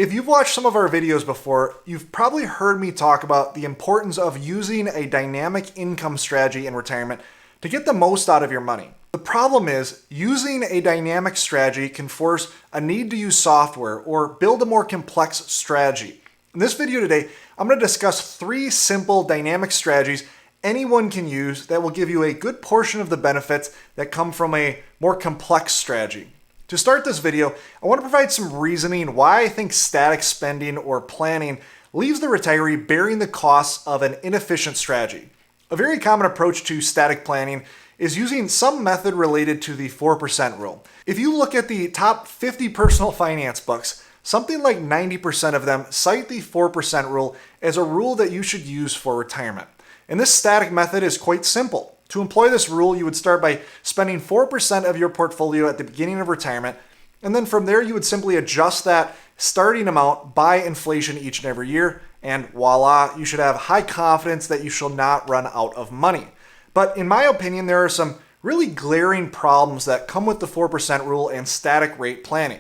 If you've watched some of our videos before, you've probably heard me talk about the importance of using a dynamic income strategy in retirement to get the most out of your money. The problem is, using a dynamic strategy can force a need to use software or build a more complex strategy. In this video today, I'm going to discuss 3 simple dynamic strategies anyone can use that will give you a good portion of the benefits that come from a more complex strategy. To start this video, I want to provide some reasoning why I think static spending or planning leaves the retiree bearing the costs of an inefficient strategy. A very common approach to static planning is using some method related to the 4% rule. If you look at the top 50 personal finance books, something like 90% of them cite the 4% rule as a rule that you should use for retirement. And this static method is quite simple. To employ this rule, you would start by spending 4% of your portfolio at the beginning of retirement, and then from there you would simply adjust that starting amount by inflation each and every year, and voila, you should have high confidence that you shall not run out of money. But in my opinion, there are some really glaring problems that come with the 4% rule and static rate planning.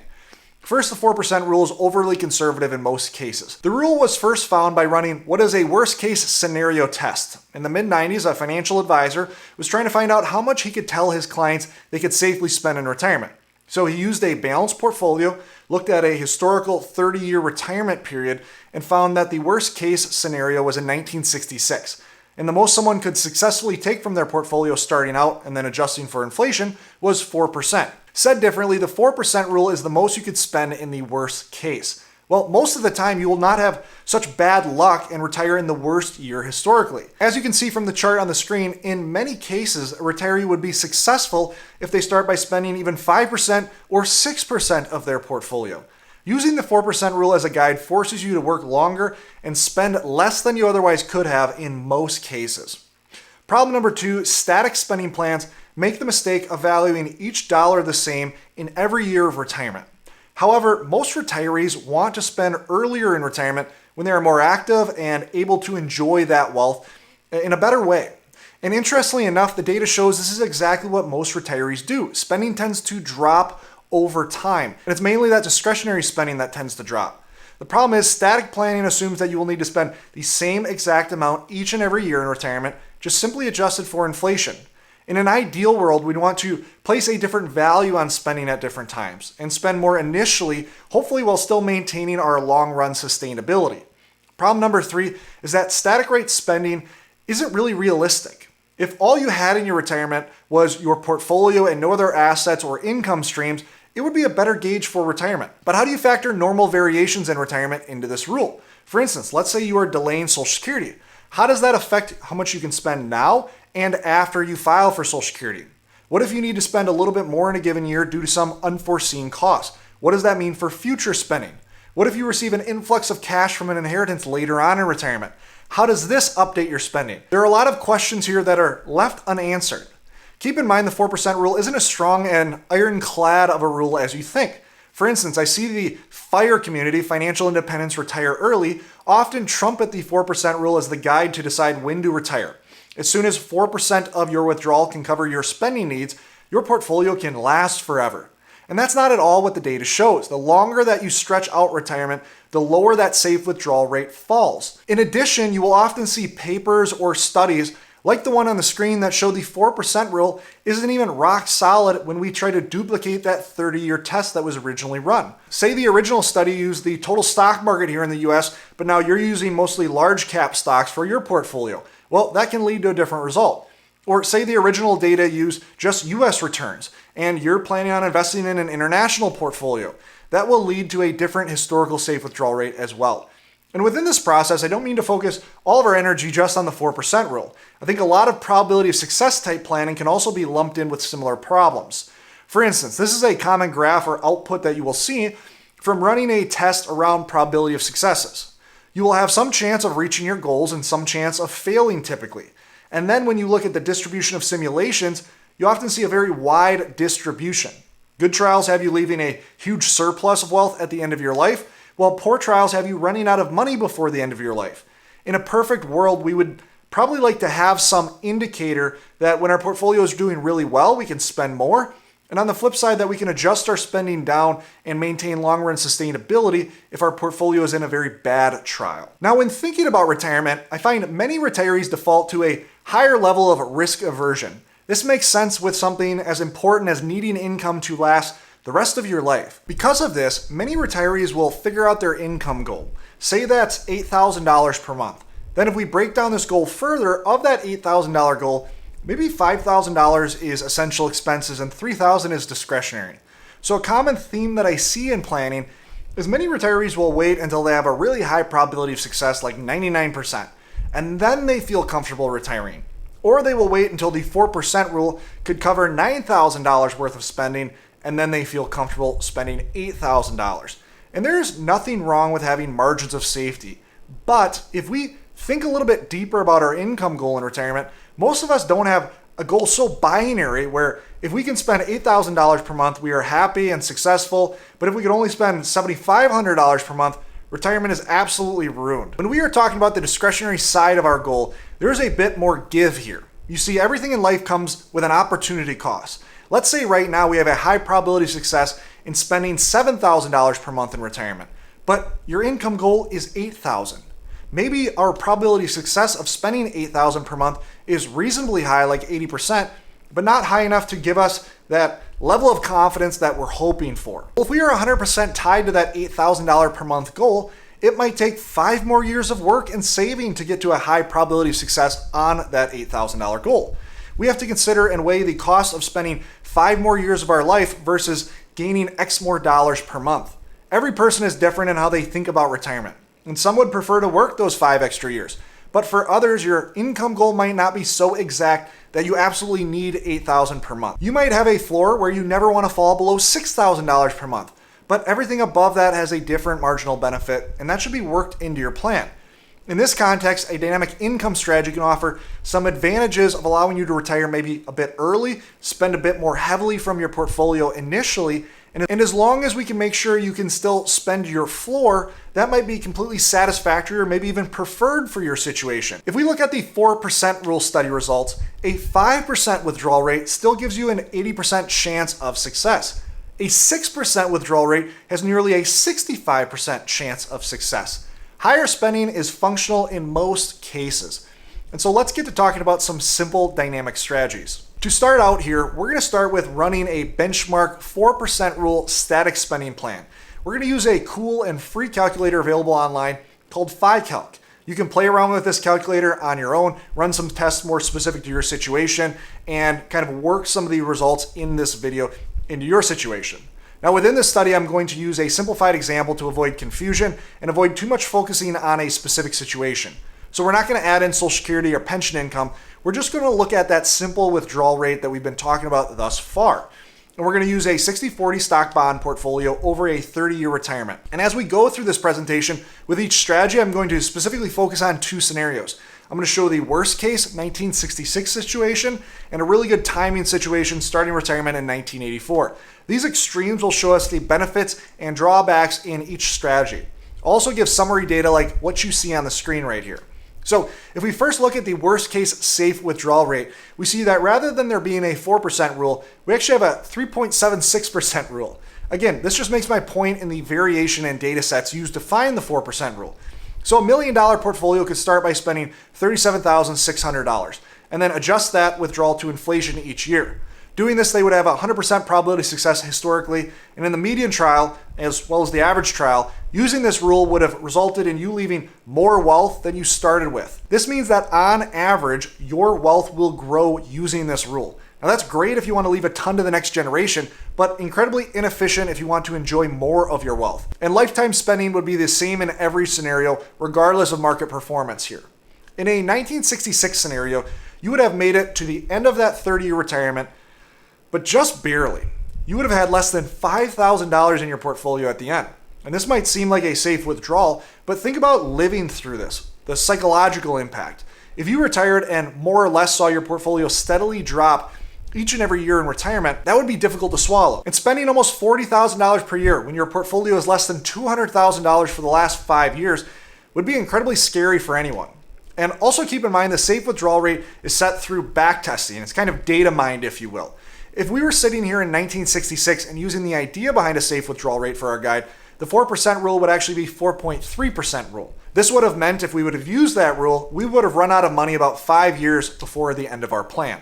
First, the 4% rule is overly conservative in most cases. The rule was first found by running what is a worst-case scenario test. In the mid-90s, a financial advisor was trying to find out how much he could tell his clients they could safely spend in retirement. So he used a balanced portfolio, looked at a historical 30-year retirement period, and found that the worst-case scenario was in 1966. And the most someone could successfully take from their portfolio starting out and then adjusting for inflation was 4%. Said differently, the 4% rule is the most you could spend in the worst case. Well, most of the time you will not have such bad luck and retire in the worst year historically. As you can see from the chart on the screen, in many cases, a retiree would be successful if they start by spending even 5% or 6% of their portfolio. Using the 4% rule as a guide forces you to work longer and spend less than you otherwise could have in most cases. Problem number 2, static spending plans make the mistake of valuing each dollar the same in every year of retirement. However, most retirees want to spend earlier in retirement when they are more active and able to enjoy that wealth in a better way. And interestingly enough, the data shows this is exactly what most retirees do. Spending tends to drop over time, and it's mainly that discretionary spending that tends to drop. The problem is static planning assumes that you will need to spend the same exact amount each and every year in retirement, just simply adjusted for inflation. In an ideal world, we'd want to place a different value on spending at different times and spend more initially, hopefully while still maintaining our long-run sustainability. Problem number 3 is that static rate spending isn't really realistic. If all you had in your retirement was your portfolio and no other assets or income streams, it would be a better gauge for retirement. But how do you factor normal variations in retirement into this rule? For instance, let's say you are delaying Social Security. How does that affect how much you can spend now and after you file for Social Security? What if you need to spend a little bit more in a given year due to some unforeseen cost? What does that mean for future spending? What if you receive an influx of cash from an inheritance later on in retirement? How does this update your spending? There are a lot of questions here that are left unanswered. Keep in mind the 4% rule isn't as strong and ironclad of a rule as you think. For instance, I see the FIRE community, Financial Independence Retire Early, often trumpet the 4% rule as the guide to decide when to retire. As soon as 4% of your withdrawal can cover your spending needs, your portfolio can last forever. And that's not at all what the data shows. The longer that you stretch out retirement, the lower that safe withdrawal rate falls. In addition, you will often see papers or studies like the one on the screen that show the 4% rule isn't even rock solid when we try to duplicate that 30-year test that was originally run. Say the original study used the total stock market here in the US, but now you're using mostly large cap stocks for your portfolio. Well, that can lead to a different result. Or say the original data used just US returns, and you're planning on investing in an international portfolio. That will lead to a different historical safe withdrawal rate as well. And within this process, I don't mean to focus all of our energy just on the 4% rule. I think a lot of probability of success type planning can also be lumped in with similar problems. For instance, this is a common graph or output that you will see from running a test around probability of successes. You will have some chance of reaching your goals and some chance of failing typically. And then when you look at the distribution of simulations, you often see a very wide distribution. Good trials have you leaving a huge surplus of wealth at the end of your life, while poor trials have you running out of money before the end of your life. In a perfect world, we would probably like to have some indicator that when our portfolio is doing really well, we can spend more, And on the flip side, that we can adjust our spending down and maintain long-run sustainability if our portfolio is in a very bad trial. Now, when thinking about retirement, I find many retirees default to a higher level of risk aversion. This makes sense with something as important as needing income to last the rest of your life. Because of this, many retirees will figure out their income goal. Say that's $8,000 per month. Then if we break down this goal further, of that $8,000 goal, maybe $5,000 is essential expenses and $3,000 is discretionary. So a common theme that I see in planning is many retirees will wait until they have a really high probability of success, like 99%, and then they feel comfortable retiring. Or they will wait until the 4% rule could cover $9,000 worth of spending, and then they feel comfortable spending $8,000. And there's nothing wrong with having margins of safety. But if we think a little bit deeper about our income goal in retirement, most of us don't have a goal so binary where if we can spend $8,000 per month, we are happy and successful. But if we could only spend $7,500 per month, retirement is absolutely ruined. When we are talking about the discretionary side of our goal, there is a bit more give here. You see, everything in life comes with an opportunity cost. Let's say right now we have a high probability of success in spending $7,000 per month in retirement, but your income goal is $8,000. Maybe our probability of success of spending $8,000 per month is reasonably high, like 80%, but not high enough to give us that level of confidence that we're hoping for. Well, if we are 100% tied to that $8,000 per month goal, it might take 5 more years of work and saving to get to a high probability of success on that $8,000 goal. We have to consider and weigh the cost of spending 5 more years of our life versus gaining X more dollars per month. Every person is different in how they think about retirement, and some would prefer to work those 5 extra years. But for others, your income goal might not be so exact that you absolutely need $8,000 per month. You might have a floor where you never want to fall below $6,000 per month, but everything above that has a different marginal benefit, and that should be worked into your plan. In this context, a dynamic income strategy can offer some advantages of allowing you to retire maybe a bit early, spend a bit more heavily from your portfolio initially, and as long as we can make sure you can still spend your floor, that might be completely satisfactory or maybe even preferred for your situation. If we look at the 4% rule study results, a 5% withdrawal rate still gives you an 80% chance of success. A 6% withdrawal rate has nearly a 65% chance of success. Higher spending is functional in most cases. And so let's get to talking about some simple dynamic strategies. To start out here, we're going to start with running a benchmark 4% rule static spending plan. We're going to use a cool and free calculator available online called FiCalc. You can play around with this calculator on your own, run some tests more specific to your situation, and kind of work some of the results in this video into your situation. Now within this study, I'm going to use a simplified example to avoid confusion and avoid too much focusing on a specific situation. So we're not going to add in Social Security or pension income. We're just going to look at that simple withdrawal rate that we've been talking about thus far. And we're going to use a 60-40 stock bond portfolio over a 30-year retirement. And as we go through this presentation, with each strategy, I'm going to specifically focus on 2 scenarios. I'm going to show the worst case 1966 situation and a really good timing situation starting retirement in 1984. These extremes will show us the benefits and drawbacks in each strategy. I'll also give summary data like what you see on the screen right here. So if we first look at the worst case safe withdrawal rate, we see that rather than there being a 4% rule, we actually have a 3.76% rule. Again, this just makes my point in the variation in data sets used to find the 4% rule. So $1 million portfolio could start by spending $37,600 and then adjust that withdrawal to inflation each year. Doing this, they would have a 100% probability of success historically, and in the median trial, as well as the average trial, using this rule would have resulted in you leaving more wealth than you started with. This means that on average, your wealth will grow using this rule. Now that's great if you want to leave a ton to the next generation, but incredibly inefficient if you want to enjoy more of your wealth. And lifetime spending would be the same in every scenario, regardless of market performance here. In a 1966 scenario, you would have made it to the end of that 30-year retirement, but just barely. You would have had less than $5,000 in your portfolio at the end. And this might seem like a safe withdrawal, but think about living through this, the psychological impact. If you retired and more or less saw your portfolio steadily drop each and every year in retirement, that would be difficult to swallow. And spending almost $40,000 per year when your portfolio is less than $200,000 for the last 5 years would be incredibly scary for anyone. And also keep in mind the safe withdrawal rate is set through back testing. It's kind of data mined, if you will. if we were sitting here in 1966 and using the idea behind a safe withdrawal rate for our guide, the 4% rule would actually be 4.3% rule. This would have meant if we would have used that rule, we would have run out of money about 5 years before the end of our plan.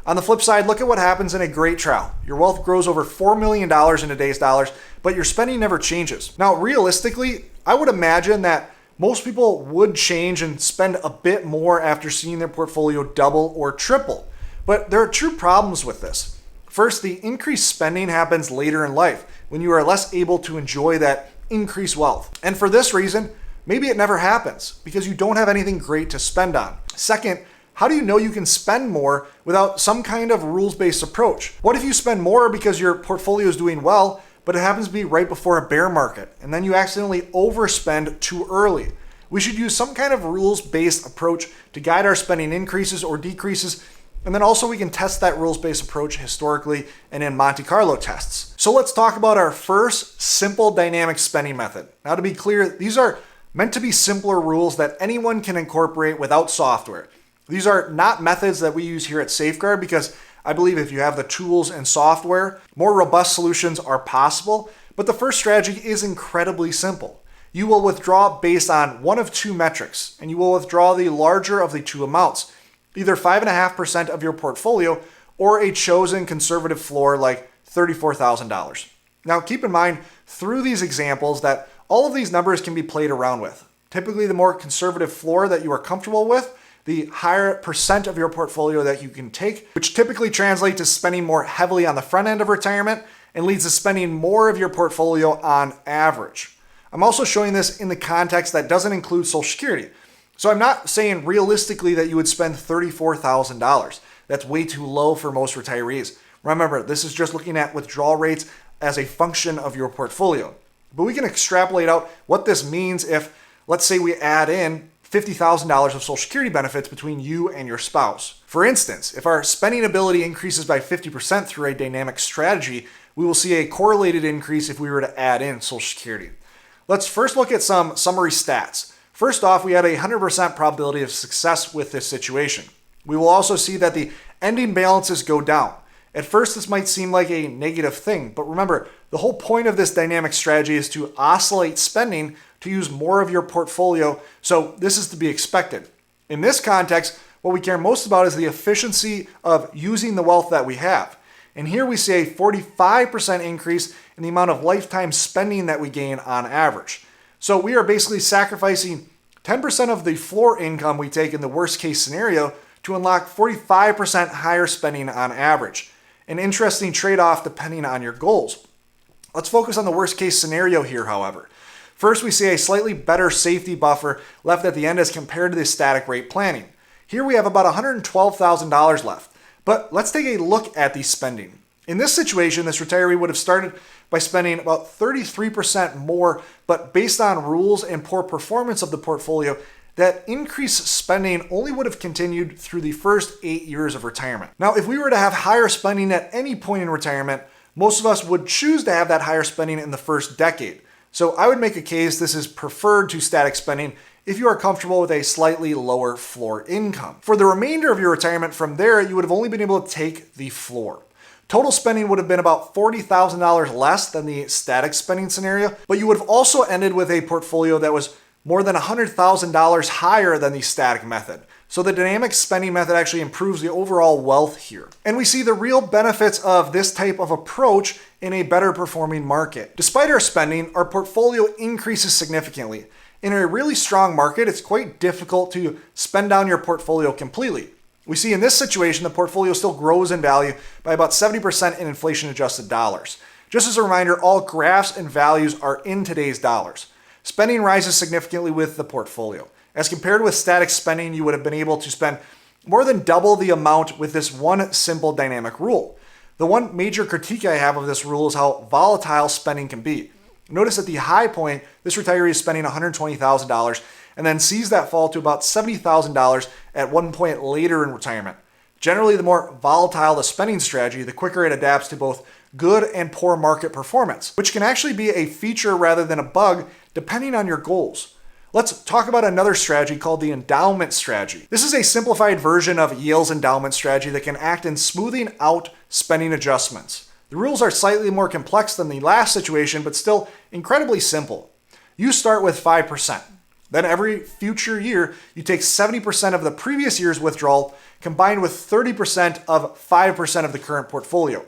On the flip side, look at what happens in a great trial. Your wealth grows over $4 million in today's dollars, but your spending never changes. Now, realistically, I would imagine that most people would change and spend a bit more after seeing their portfolio double or triple. But there are true problems with this. First, the increased spending happens later in life when you are less able to enjoy that increased wealth. And for this reason, maybe it never happens because you don't have anything great to spend on. Second, how do you know you can spend more without some kind of rules-based approach? What if you spend more because your portfolio is doing well, but it happens to be right before a bear market, and then you accidentally overspend too early? We should use some kind of rules-based approach to guide our spending increases or decreases, and then also we can test that rules-based approach historically and in Monte Carlo tests. So let's talk about our first simple dynamic spending method. Now, to be clear, these are meant to be simpler rules that anyone can incorporate without software. These are not methods that we use here at Safeguard because I believe if you have the tools and software, more robust solutions are possible. But the first strategy is incredibly simple. You will withdraw based on one of two metrics, and you will withdraw the larger of the two amounts, either 5.5% of your portfolio or a chosen conservative floor like $34,000. Now, keep in mind through these examples that all of these numbers can be played around with. Typically, the more conservative floor that you are comfortable with, the higher percent of your portfolio that you can take, which typically translates to spending more heavily on the front end of retirement and leads to spending more of your portfolio on average. I'm also showing this in the context that doesn't include Social Security. So I'm not saying realistically that you would spend $34,000. That's way too low for most retirees. Remember, this is just looking at withdrawal rates as a function of your portfolio. But we can extrapolate out what this means if, let's say, we add in $50,000 of Social Security benefits between you and your spouse. For instance, if our spending ability increases by 50% through a dynamic strategy, we will see a correlated increase if we were to add in Social Security. Let's first look at some summary stats. First off, we had a 100% probability of success with this situation. We will also see that the ending balances go down. At first, this might seem like a negative thing, but remember, the whole point of this dynamic strategy is to oscillate spending to use more of your portfolio, so this is to be expected. In this context, what we care most about is the efficiency of using the wealth that we have. And here we see a 45% increase in the amount of lifetime spending that we gain on average. So we are basically sacrificing 10% of the floor income we take in the worst case scenario to unlock 45% higher spending on average. An interesting trade-off depending on your goals. Let's focus on the worst case scenario here, however. First, we see a slightly better safety buffer left at the end as compared to the static rate planning. Here we have about $112,000 left. But let's take a look at the spending. In this situation, this retiree would have started by spending about 33% more, but based on rules and poor performance of the portfolio, that increased spending only would have continued through the first 8 years of retirement. Now, if we were to have higher spending at any point in retirement, most of us would choose to have that higher spending in the first decade. So I would make a case this is preferred to static spending if you are comfortable with a slightly lower floor income. For the remainder of your retirement from there, you would have only been able to take the floor. Total spending would have been about $40,000 less than the static spending scenario, but you would have also ended with a portfolio that was more than $100,000 higher than the static method. So the dynamic spending method actually improves the overall wealth here. And we see the real benefits of this type of approach in a better performing market. Despite our spending, our portfolio increases significantly. In a really strong market, it's quite difficult to spend down your portfolio completely. We see in this situation, the portfolio still grows in value by about 70% in inflation-adjusted dollars. Just as a reminder, all graphs and values are in today's dollars. Spending rises significantly with the portfolio. As compared with static spending, you would have been able to spend more than double the amount with this one simple dynamic rule. The one major critique I have of this rule is how volatile spending can be. Notice at the high point, this retiree is spending $120,000 and then sees that fall to about $70,000 at one point later in retirement. Generally, the more volatile the spending strategy, the quicker it adapts to both good and poor market performance, which can actually be a feature rather than a bug depending on your goals. Let's talk about another strategy called the endowment strategy. This is a simplified version of Yale's endowment strategy that can act in smoothing out spending adjustments. The rules are slightly more complex than the last situation, but still incredibly simple. You start with 5%. Then every future year, you take 70% of the previous year's withdrawal combined with 30% of 5% of the current portfolio.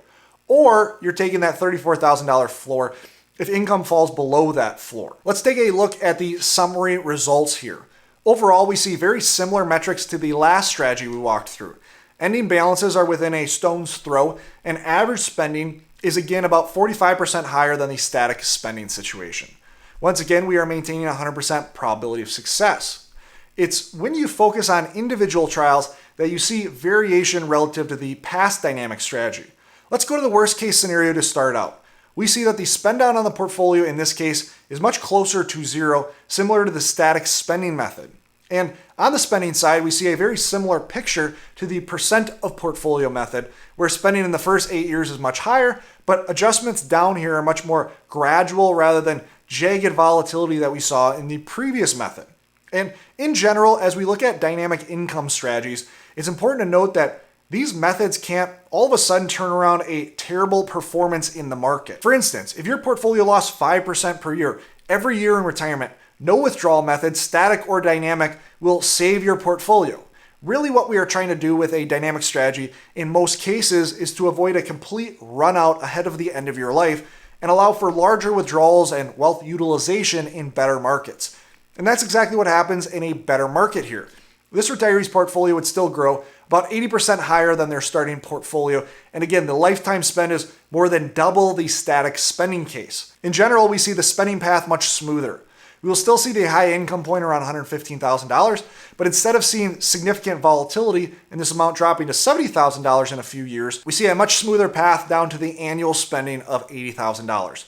Or you're taking that $34,000 floor if income falls below that floor. Let's take a look at the summary results here. Overall, we see very similar metrics to the last strategy we walked through. Ending balances are within a stone's throw, and average spending is again about 45% higher than the static spending situation. Once again, we are maintaining 100% probability of success. It's when you focus on individual trials that you see variation relative to the past dynamic strategy. Let's go to the worst case scenario to start out. We see that the spend down on the portfolio in this case is much closer to zero, similar to the static spending method. And on the spending side, we see a very similar picture to the percent of portfolio method, where spending in the first 8 years is much higher, but adjustments down here are much more gradual rather than jagged volatility that we saw in the previous method. And in general, as we look at dynamic income strategies, it's important to note that these methods can't all of a sudden turn around a terrible performance in the market. For instance, if your portfolio lost 5% per year every year in retirement, no withdrawal method, static or dynamic, will save your portfolio. Really what we are trying to do with a dynamic strategy in most cases is to avoid a complete run out ahead of the end of your life and allow for larger withdrawals and wealth utilization in better markets. And that's exactly what happens in a better market here. This retiree's portfolio would still grow about 80% higher than their starting portfolio. And again, the lifetime spend is more than double the static spending case. In general, we see the spending path much smoother. We will still see the high income point around $115,000, but instead of seeing significant volatility and this amount dropping to $70,000 in a few years, we see a much smoother path down to the annual spending of $80,000.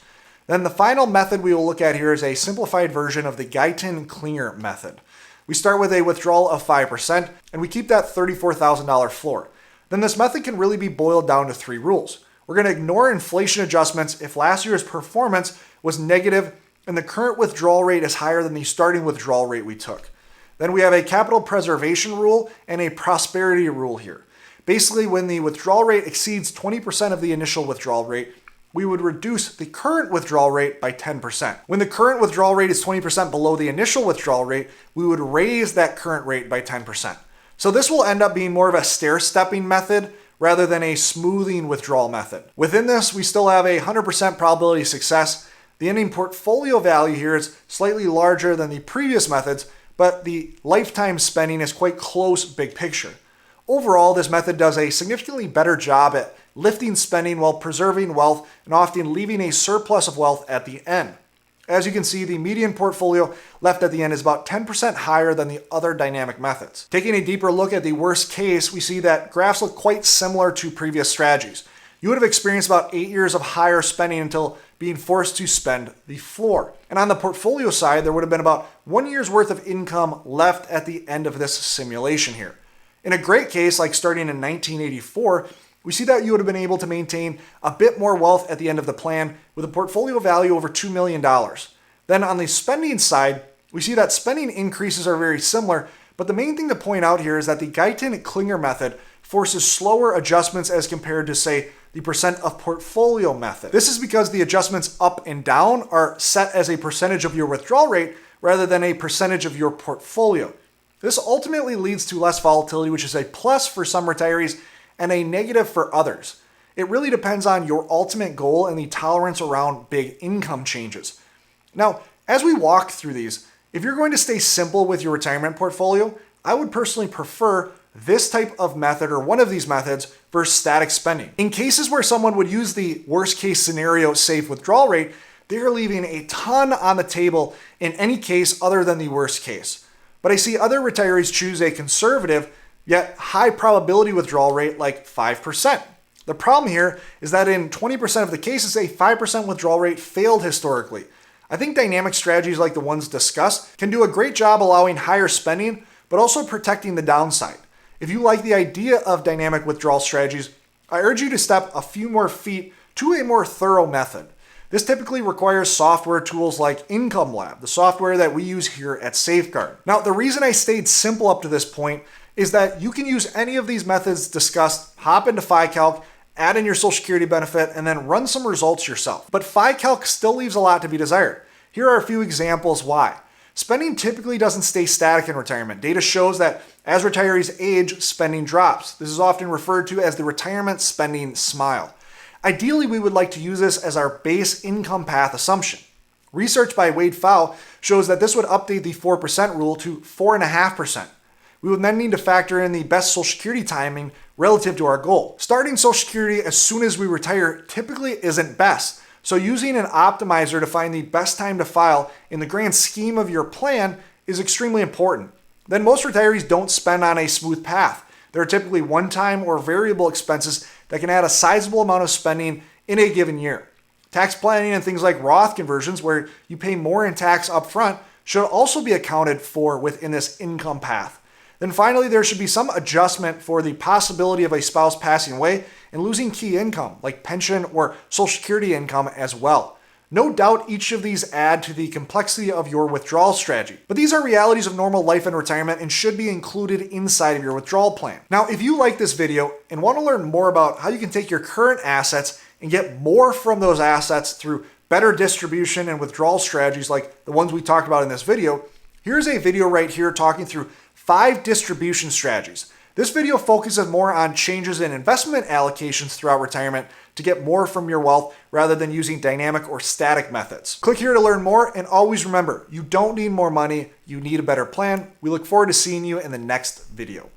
Then the final method we will look at here is a simplified version of the Guyton-Klinger method. We start with a withdrawal of 5%, and we keep that $34,000 floor. Then this method can really be boiled down to 3 rules. We're going to ignore inflation adjustments if last year's performance was negative and the current withdrawal rate is higher than the starting withdrawal rate we took. Then we have a capital preservation rule and a prosperity rule here. Basically, when the withdrawal rate exceeds 20% of the initial withdrawal rate, we would reduce the current withdrawal rate by 10%. When the current withdrawal rate is 20% below the initial withdrawal rate, we would raise that current rate by 10%. So this will end up being more of a stair-stepping method rather than a smoothing withdrawal method. Within this, we still have a 100% probability of success. The ending portfolio value here is slightly larger than the previous methods, but the lifetime spending is quite close big picture. Overall, this method does a significantly better job at lifting spending while preserving wealth and often leaving a surplus of wealth at the end. As you can see, the median portfolio left at the end is about 10% higher than the other dynamic methods. Taking a deeper look at the worst case, we see that graphs look quite similar to previous strategies. You would have experienced about 8 years of higher spending until being forced to spend the floor. And on the portfolio side, there would have been about 1 year's worth of income left at the end of this simulation here. In a great case, like starting in 1984, we see that you would have been able to maintain a bit more wealth at the end of the plan with a portfolio value over $2 million. Then on the spending side, we see that spending increases are very similar, but the main thing to point out here is that the Guyton-Klinger method forces slower adjustments as compared to, say, the percent of portfolio method. This is because the adjustments up and down are set as a percentage of your withdrawal rate rather than a percentage of your portfolio. This ultimately leads to less volatility, which is a plus for some retirees and a negative for others. It really depends on your ultimate goal and the tolerance around big income changes. Now, as we walk through these, if you're going to stay simple with your retirement portfolio, I would personally prefer this type of method or one of these methods versus static spending. In cases where someone would use the worst case scenario safe withdrawal rate, they're leaving a ton on the table in any case other than the worst case. But I see other retirees choose a conservative yet high probability withdrawal rate like 5%. The problem here is that in 20% of the cases, a 5% withdrawal rate failed historically. I think dynamic strategies like the ones discussed can do a great job allowing higher spending, but also protecting the downside. If you like the idea of dynamic withdrawal strategies, I urge you to step a few more feet to a more thorough method. This typically requires software tools like Income Lab, the software that we use here at Safeguard. Now, the reason I stayed simple up to this point is that you can use any of these methods discussed, hop into FiCalc, add in your Social Security benefit, and then run some results yourself. But FiCalc still leaves a lot to be desired. Here are a few examples why. Spending typically doesn't stay static in retirement. Data shows that as retirees age, spending drops. This is often referred to as the retirement spending smile. Ideally, we would like to use this as our base income path assumption. Research by Wade Pfau shows that this would update the 4% rule to 4.5%. We would then need to factor in the best Social Security timing relative to our goal. Starting Social Security as soon as we retire typically isn't best, so using an optimizer to find the best time to file in the grand scheme of your plan is extremely important. Then most retirees don't spend on a smooth path. There are typically one-time or variable expenses that can add a sizable amount of spending in a given year. Tax planning and things like Roth conversions, where you pay more in tax upfront, should also be accounted for within this income path. Then finally, there should be some adjustment for the possibility of a spouse passing away and losing key income, like pension or Social Security income as well. No doubt each of these add to the complexity of your withdrawal strategy, but these are realities of normal life and retirement and should be included inside of your withdrawal plan. Now, if you like this video and want to learn more about how you can take your current assets and get more from those assets through better distribution and withdrawal strategies like the ones we talked about in this video, here's a video right here talking through 5 distribution strategies. This video focuses more on changes in investment allocations throughout retirement to get more from your wealth rather than using dynamic or static methods. Click here to learn more, and always remember, you don't need more money, you need a better plan. We look forward to seeing you in the next video.